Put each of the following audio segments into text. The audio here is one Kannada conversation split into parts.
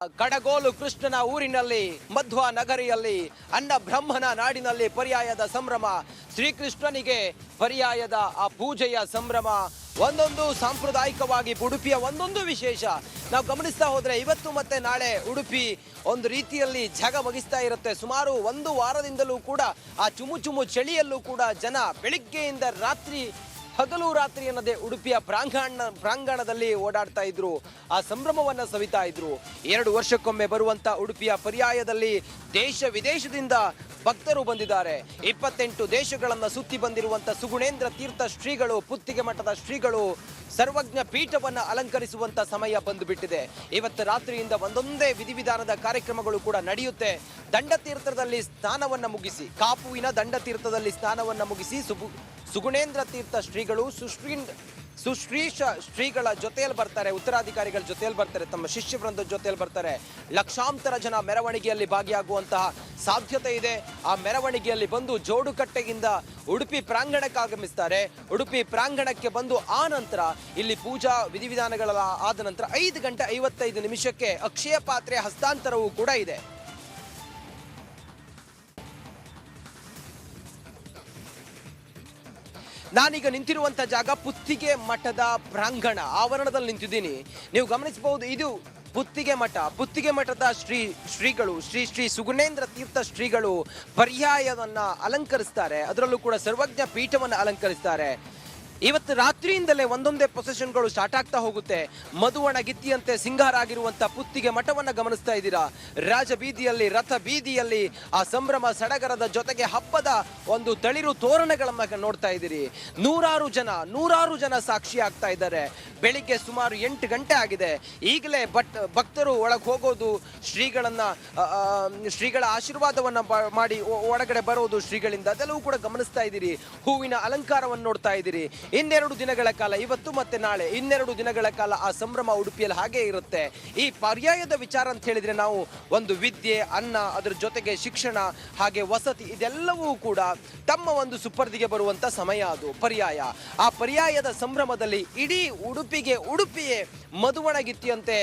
ಕಡಗೋಲು ಕೃಷ್ಣನ ಊರಿನಲ್ಲಿ ಮಧ್ವ ನಗರಿಯಲ್ಲಿ ಅನ್ನ ಬ್ರಹ್ಮನ ನಾಡಿನಲ್ಲಿ ಪರ್ಯಾಯದ ಸಂಭ್ರಮ. ಶ್ರೀಕೃಷ್ಣನಿಗೆ ಪರ್ಯಾಯದ ಆ ಪೂಜೆಯ ಸಂಭ್ರಮ ಒಂದೊಂದು ಸಾಂಪ್ರದಾಯಿಕವಾಗಿ ಉಡುಪಿಯ ಒಂದೊಂದು ವಿಶೇಷ. ನಾವು ಗಮನಿಸ್ತಾ ಹೋದ್ರೆ ಇವತ್ತು ಮತ್ತೆ ನಾಳೆ ಉಡುಪಿ ಒಂದು ರೀತಿಯಲ್ಲಿ ಝಗಮಗಿಸ್ತಾ ಇರುತ್ತೆ. ಸುಮಾರು ಒಂದು ವಾರದಿಂದಲೂ ಕೂಡ ಆ ಚುಮು ಚಳಿಯಲ್ಲೂ ಕೂಡ ಜನ ಬೆಳಿಗ್ಗೆಯಿಂದ ರಾತ್ರಿ ಹಗಲು ರಾತ್ರಿ ಅನ್ನದೇ ಉಡುಪಿಯ ಪ್ರಾಂಗಣದಲ್ಲಿ ಓಡಾಡ್ತಾ ಇದ್ರು, ಆ ಸಂಭ್ರಮವನ್ನ ಸವಿತಾ ಇದ್ರು. 2 ವರ್ಷಕ್ಕೊಮ್ಮೆ ಬರುವಂತ ಉಡುಪಿಯ ಪರ್ಯಾಯದಲ್ಲಿ ದೇಶ ವಿದೇಶದಿಂದ ಭಕ್ತರು ಬಂದಿದ್ದಾರೆ. 28 ದೇಶಗಳನ್ನ ಸುತ್ತಿ ಬಂದಿರುವಂತ ಸುಗುಣೇಂದ್ರ ತೀರ್ಥ ಶ್ರೀಗಳು, ಪುತ್ತಿಗೆ ಮಠದ ಶ್ರೀಗಳು ಸರ್ವಜ್ಞ ಪೀಠವನ್ನ ಅಲಂಕರಿಸುವಂತ ಸಮಯ ಬಂದು ಬಿಟ್ಟಿದೆ. ಇವತ್ತು ರಾತ್ರಿಯಿಂದ ಒಂದೊಂದೇ ವಿಧಿವಿಧಾನದ ಕಾರ್ಯಕ್ರಮಗಳು ಕೂಡ ನಡೆಯುತ್ತೆ. ದಂಡತೀರ್ಥದಲ್ಲಿ ಸ್ನಾನವನ್ನ ಮುಗಿಸಿ, ಕಾಪುವಿನ ದಂಡತೀರ್ಥದಲ್ಲಿ ಸ್ನಾನವನ್ನ ಮುಗಿಸಿ ಸುಗುಣೇಂದ್ರ ತೀರ್ಥ ಶ್ರೀಗಳು ಸುಶ್ರೀಷ ಶ್ರೀಗಳ ಜೊತೆಯಲ್ಲಿ ಬರ್ತಾರೆ, ಉತ್ತರಾಧಿಕಾರಿಗಳ ಜೊತೆಯಲ್ಲಿ ಬರ್ತಾರೆ, ತಮ್ಮ ಶಿಷ್ಯ ವೃಂದದ ಜೊತೆಯಲ್ಲಿ ಬರ್ತಾರೆ. ಲಕ್ಷಾಂತರ ಜನ ಮೆರವಣಿಗೆಯಲ್ಲಿ ಭಾಗಿಯಾಗುವಂತಹ ಸಾಧ್ಯತೆ ಇದೆ. ಆ ಮೆರವಣಿಗೆಯಲ್ಲಿ ಬಂದು ಜೋಡುಕಟ್ಟೆಯಿಂದ ಉಡುಪಿ ಪ್ರಾಂಗಣಕ್ಕೆ ಆಗಮಿಸ್ತಾರೆ. ಉಡುಪಿ ಪ್ರಾಂಗಣಕ್ಕೆ ಬಂದು ಆ ನಂತರ ಇಲ್ಲಿ ಪೂಜಾ ವಿಧಿವಿಧಾನಗಳ ಆದ ನಂತರ 5:55 ಅಕ್ಷಯ ಪಾತ್ರೆ ಹಸ್ತಾಂತರವೂ ಕೂಡ ಇದೆ. ನಾನೀಗ ನಿಂತಿರುವಂತ ಜಾಗ ಪುತ್ತಿಗೆ ಮಠದ ಪ್ರಾಂಗಣ ಆವರಣದಲ್ಲಿ ನಿಂತಿದ್ದೀನಿ. ನೀವು ಗಮನಿಸಬಹುದು, ಇದು ಪುತ್ತಿಗೆ ಮಠ. ಪುತ್ತಿಗೆ ಮಠದ ಶ್ರೀಗಳು ಶ್ರೀ ಸುಗುಣೇಂದ್ರ ತೀರ್ಥ ಶ್ರೀಗಳು ಪರ್ಯಾಯವನ್ನ ಅಲಂಕರಿಸ್ತಾರೆ. ಅದರಲ್ಲೂ ಕೂಡ ಸರ್ವಜ್ಞ ಪೀಠವನ್ನು ಅಲಂಕರಿಸ್ತಾರೆ. ಇವತ್ತು ರಾತ್ರಿಯಿಂದಲೇ ಒಂದೊಂದೇ ಪ್ರೊಸೆಷನ್ಗಳು ಸ್ಟಾರ್ಟ್ ಆಗ್ತಾ ಹೋಗುತ್ತೆ. ಮಧುವಣ ಗಿತ್ತಿಯಂತೆ ಸಿಂಗಾರ ಆಗಿರುವಂತ ಪುತ್ತಿಗೆ ಮಠವನ್ನ ಗಮನಿಸ್ತಾ ಇದ್ದೀರಾ. ರಾಜ ಬೀದಿಯಲ್ಲಿ, ರಥ ಬೀದಿಯಲ್ಲಿ ಆ ಸಂಭ್ರಮ ಸಡಗರದ ಜೊತೆಗೆ ಹಬ್ಬದ ಒಂದು ತಳಿರು ತೋರಣಗಳನ್ನ ನೋಡ್ತಾ ಇದ್ದೀರಿ. ನೂರಾರು ಜನ ಸಾಕ್ಷಿ ಆಗ್ತಾ ಇದ್ದಾರೆ. ಬೆಳಿಗ್ಗೆ ಸುಮಾರು 8 ಗಂಟೆ ಆಗಿದೆ. ಈಗಲೇ ಭಕ್ತರು ಒಳಗೆ ಹೋಗೋದು, ಶ್ರೀಗಳ ಆಶೀರ್ವಾದವನ್ನ ಮಾಡಿ ಒಳಗಡೆ ಬರೋದು ಶ್ರೀಗಳಿಂದ, ಅದೆಲ್ಲವೂ ಕೂಡ ಗಮನಿಸ್ತಾ ಇದ್ದೀರಿ. ಹೂವಿನ ಅಲಂಕಾರವನ್ನು ನೋಡ್ತಾ ಇದ್ದೀರಿ. 2 ದಿನಗಳ ಕಾಲ, ಇವತ್ತು ಮತ್ತೆ ನಾಳೆ 2 ದಿನಗಳ ಕಾಲ ಆ ಸಂಭ್ರಮ ಉಡುಪಿಯಲ್ಲಿ ಹಾಗೆ ಇರುತ್ತೆ. ಈ ಪರ್ಯಾಯದ ವಿಚಾರ ಅಂತ ಹೇಳಿದ್ರೆ ನಾವು ಒಂದು ವಿದ್ಯೆ, ಅನ್ನ, ಅದರ ಜೊತೆಗೆ ಶಿಕ್ಷಣ, ಹಾಗೆ ವಸತಿ, ಇದೆಲ್ಲವೂ ಕೂಡ ತಮ್ಮ ಒಂದು ಸುಪರ್ದಿಗೆ ಬರುವಂತ ಸಮಯ. ಅದು ಪರ್ಯಾಯ. ಆ ಪರ್ಯಾಯದ ಸಂಭ್ರಮದಲ್ಲಿ ಇಡೀ ಉಡುಪಿಯೇ ಮಧುವಣಗಿತ್ತಿಯಂತೆ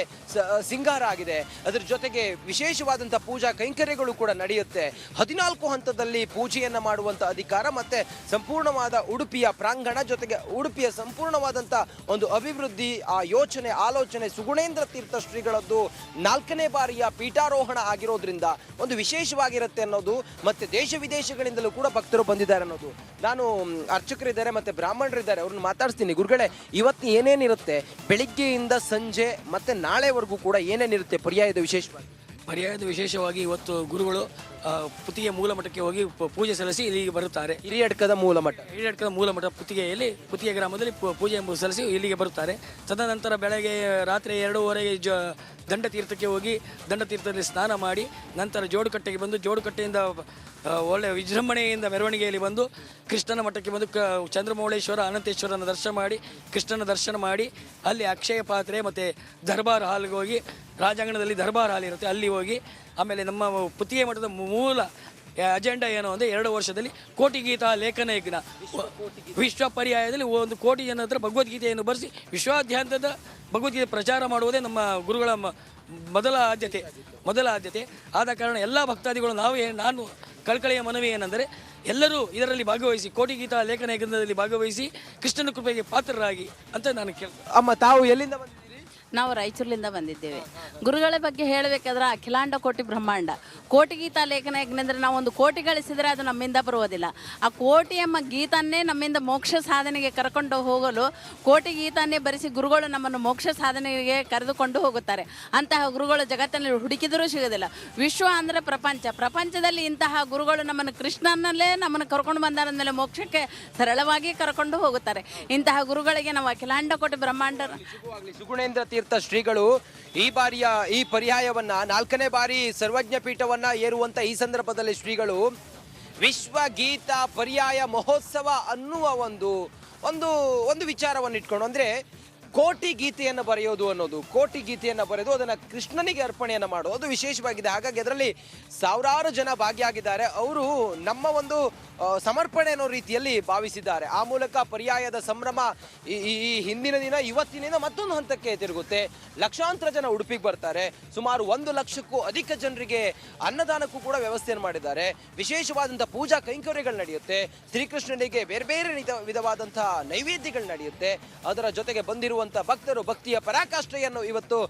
ಸಿಂಗಾರ ಆಗಿದೆ. ಅದರ ಜೊತೆಗೆ ವಿಶೇಷವಾದಂತಹ ಪೂಜಾ ಕೈಂಕರ್ಯಗಳು ಕೂಡ ನಡೆಯುತ್ತೆ. 14 ಹಂತದಲ್ಲಿ ಪೂಜೆಯನ್ನ ಮಾಡುವಂತ ಅಧಿಕಾರ ಮತ್ತೆ ಸಂಪೂರ್ಣವಾದ ಉಡುಪಿಯ ಪ್ರಾಂಗಣ ಜೊತೆಗೆ ಉಡುಪಿಯ ಸಂಪೂರ್ಣವಾದಂತ ಒಂದು ಅಭಿವೃದ್ಧಿ, ಆ ಯೋಚನೆ ಆಲೋಚನೆ ಸುಗುಣೇಂದ್ರ ತೀರ್ಥ ಶ್ರೀಗಳದ್ದು 4ನೇ ಬಾರಿಯ ಪೀಠಾರೋಹಣ ಆಗಿರೋದ್ರಿಂದ ಒಂದು ವಿಶೇಷವಾಗಿರುತ್ತೆ ಅನ್ನೋದು, ಮತ್ತೆ ದೇಶ ವಿದೇಶಗಳಿಂದಲೂ ಕೂಡ ಭಕ್ತರು ಬಂದಿದ್ದಾರೆ ಅನ್ನೋದು. ನಾನು ಅರ್ಚಕರಿದ್ದಾರೆ ಮತ್ತೆ ಬ್ರಾಹ್ಮಣರಿದ್ದಾರೆ, ಅವ್ರನ್ನ ಮಾತಾಡ್ತೀನಿ. ಗುರುಗಳೇ, ಇವತ್ತು ಏನೇನಿರುತ್ತೆ ಬೆಳಿಗ್ಗೆಯಿಂದ ಸಂಜೆ ಮತ್ತೆ ನಾಳೆವರೆಗೂ ಕೂಡ ಏನೇನಿರುತ್ತೆ ಪರ್ಯಾಯದ ವಿಶೇಷವಾಗಿ ಇವತ್ತು ಗುರುಗಳು ಪುತ್ತಿಗೆ ಮೂಲ ಮಠಕ್ಕೆ ಹೋಗಿ ಪೂಜೆ ಸಲ್ಲಿಸಿ ಇಲ್ಲಿಗೆ ಬರುತ್ತಾರೆ. ಹಿರಿಯಡ್ಕದ ಮೂಲ ಮಠ ಪುತ್ತಿಗೆ ಗ್ರಾಮದಲ್ಲಿ ಪೂಜೆ ಸಲ್ಲಿಸಿ ಇಲ್ಲಿಗೆ ಬರುತ್ತಾರೆ. ತದನಂತರ ಬೆಳಗ್ಗೆ ರಾತ್ರಿ 2:30 ದಂಡತೀರ್ಥಕ್ಕೆ ಹೋಗಿ ದಂಡತೀರ್ಥದಲ್ಲಿ ಸ್ನಾನ ಮಾಡಿ ನಂತರ ಜೋಡುಕಟ್ಟೆಗೆ ಬಂದು ಜೋಡುಕಟ್ಟೆಯಿಂದ ಒಳ್ಳೆಯ ವಿಜೃಂಭಣೆಯಿಂದ ಮೆರವಣಿಗೆಯಲ್ಲಿ ಬಂದು ಕೃಷ್ಣನ ಮಠಕ್ಕೆ ಬಂದು ಚಂದ್ರಮೌಳೇಶ್ವರ ಅನಂತೇಶ್ವರನ ಕೃಷ್ಣನ ದರ್ಶನ ಮಾಡಿ ಅಲ್ಲಿ ಅಕ್ಷಯ ಪಾತ್ರೆ ಮತ್ತು ದರ್ಬಾರ್ ಹಾಲ್ಗೆ ಹೋಗಿ, ರಾಜಾಂಗಣದಲ್ಲಿ ದರ್ಬಾರ್ ಹಾಲ್ ಇರುತ್ತೆ, ಅಲ್ಲಿ ಹೋಗಿ ಆಮೇಲೆ ನಮ್ಮ ಪುತ್ತಿಗೆ ಮಠದ ಮೂಲ ಅಜೆಂಡಾ ಏನು ಅಂದರೆ 2 ವರ್ಷದಲ್ಲಿ ಕೋಟಿ ಗೀತಾ ಲೇಖನ ಯಜ್ಞ, ವಿಶ್ವ ಪರ್ಯಾಯದಲ್ಲಿ 1 ಕೋಟಿ ಜನ ಹತ್ರ ಭಗವದ್ಗೀತೆಯನ್ನು ಬರೆಸಿ ವಿಶ್ವಾದ್ಯಂತದ ಭಗವದ್ಗೀತೆ ಪ್ರಚಾರ ಮಾಡುವುದೇ ನಮ್ಮ ಗುರುಗಳ ಮೊದಲ ಆದ್ಯತೆ. ಆದ ಕಾರಣ ಎಲ್ಲ ಭಕ್ತಾದಿಗಳು ನಾನು ಕಳಕಳಿಯ ಮನವಿ ಏನೆಂದರೆ ಎಲ್ಲರೂ ಇದರಲ್ಲಿ ಭಾಗವಹಿಸಿ, ಕೋಟಿ ಗೀತಾ ಲೇಖನ ಯಜ್ಞದಲ್ಲಿ ಭಾಗವಹಿಸಿ ಕೃಷ್ಣನ ಕೃಪೆಗೆ ಪಾತ್ರರಾಗಿ ಅಂತ ನಾನು ಅಮ್ಮ, ತಾವು ಎಲ್ಲಿಂದ ಬಂದಿದ್ದೀರಿ? ನಾವು ರಾಯಚೂರಿನಿಂದ ಬಂದಿದ್ದೇವೆ. ಗುರುಗಳ ಬಗ್ಗೆ ಹೇಳಬೇಕಾದ್ರೆ ಅಖಿಲಾಂಡ ಕೋಟಿ ಬ್ರಹ್ಮಾಂಡ, ಕೋಟಿ ಗೀತಾ ಲೇಖನ ಯಜ್ಞ ನಾವು ಒಂದು ಕೋಟಿ ಗಳಿಸಿದರೆ ಅದು ನಮ್ಮಿಂದ ಬರುವುದಿಲ್ಲ. ಆ ಕೋಟಿ ಎಂಬ ಗೀತನ್ನೇ ನಮ್ಮಿಂದ ಮೋಕ್ಷ ಸಾಧನೆಗೆ ಕರ್ಕೊಂಡು ಹೋಗಲು ಕೋಟಿ ಗೀತನ್ನೇ ಬರೆಸಿ ಗುರುಗಳು ನಮ್ಮನ್ನು ಮೋಕ್ಷ ಸಾಧನೆಗೆ ಕರೆದುಕೊಂಡು ಹೋಗುತ್ತಾರೆ. ಅಂತಹ ಗುರುಗಳು ಜಗತ್ತಿನಲ್ಲಿ ಹುಡುಕಿದರೂ ಸಿಗೋದಿಲ್ಲ. ವಿಶ್ವ ಅಂದರೆ ಪ್ರಪಂಚದಲ್ಲಿ ಇಂತಹ ಗುರುಗಳು ಕೃಷ್ಣನಲ್ಲೇ ನಮ್ಮನ್ನು ಕರ್ಕೊಂಡು ಬಂದಾರಂದಮೇಲೆ ಮೋಕ್ಷಕ್ಕೆ ಸರಳವಾಗಿ ಕರ್ಕೊಂಡು ಹೋಗುತ್ತಾರೆ. ಇಂತಹ ಗುರುಗಳಿಗೆ ನಾವು ಅಖಿಲಾಂಡ ಕೋಟಿ ಬ್ರಹ್ಮಾಂಡ ಸುಗುಣೇಂದ್ರ ತೀರ್ಥ ಶ್ರೀಗಳು ಈ ಪರ್ಯಾಯವನ್ನ 4ನೇ ಬಾರಿ ಸರ್ವಜ್ಞ ಪೀಠವನ್ನ ಏರುವಂತ ಈ ಸಂದರ್ಭದಲ್ಲಿ ಶ್ರೀಗಳು ವಿಶ್ವ ಗೀತಾ ಪರ್ಯಾಯ ಮಹೋತ್ಸವ ಅನ್ನುವ ಒಂದು ವಿಚಾರವನ್ನು ಇಟ್ಕೊಂಡು, ಅಂದ್ರೆ ಕೋಟಿ ಗೀತೆಯನ್ನು ಬರೆಯೋದು ಅನ್ನೋದು, ಕೋಟಿ ಗೀತೆಯನ್ನು ಬರೆದು ಅದನ್ನು ಕೃಷ್ಣನಿಗೆ ಅರ್ಪಣೆಯನ್ನು ಮಾಡೋದು ಅದು ವಿಶೇಷವಾಗಿದೆ. ಹಾಗಾಗಿ ಅದರಲ್ಲಿ ಸಾವಿರಾರು ಜನ ಭಾಗಿಯಾಗಿದ್ದಾರೆ. ಅವರು ನಮ್ಮ ಒಂದು ಸಮರ್ಪಣೆ ಅನ್ನೋ ರೀತಿಯಲ್ಲಿ ಭಾವಿಸಿದ್ದಾರೆ. ಆ ಮೂಲಕ ಪರ್ಯಾಯದ ಸಂಭ್ರಮ ಈ ಹಿಂದಿನ ದಿನ ಇವತ್ತಿನಿಂದ ಮತ್ತೊಂದು ಹಂತಕ್ಕೆ ತಿರುಗುತ್ತೆ. ಲಕ್ಷಾಂತರ ಜನ ಉಡುಪಿಗೆ ಬರ್ತಾರೆ. ಸುಮಾರು 1 ಲಕ್ಷಕ್ಕೂ ಅಧಿಕ ಜನರಿಗೆ ಅನ್ನದಾನಕ್ಕೂ ಕೂಡ ವ್ಯವಸ್ಥೆಯನ್ನು ಮಾಡಿದ್ದಾರೆ. ವಿಶೇಷವಾದಂಥ ಪೂಜಾ ಕೈಂಕರ್ಯಗಳು ನಡೆಯುತ್ತೆ. ಶ್ರೀಕೃಷ್ಣನಿಗೆ ಬೇರೆ ಬೇರೆ ವಿಧವಾದಂತಹ ನೈವೇದ್ಯಗಳು ನಡೆಯುತ್ತೆ. ಅದರ ಜೊತೆಗೆ ಬಂದಿರುವಂಥ ಭಕ್ತರು ಭಕ್ತಿಯ ಪರಾಕಾಷ್ಠೆಯನ್ನು ಇವತ್ತು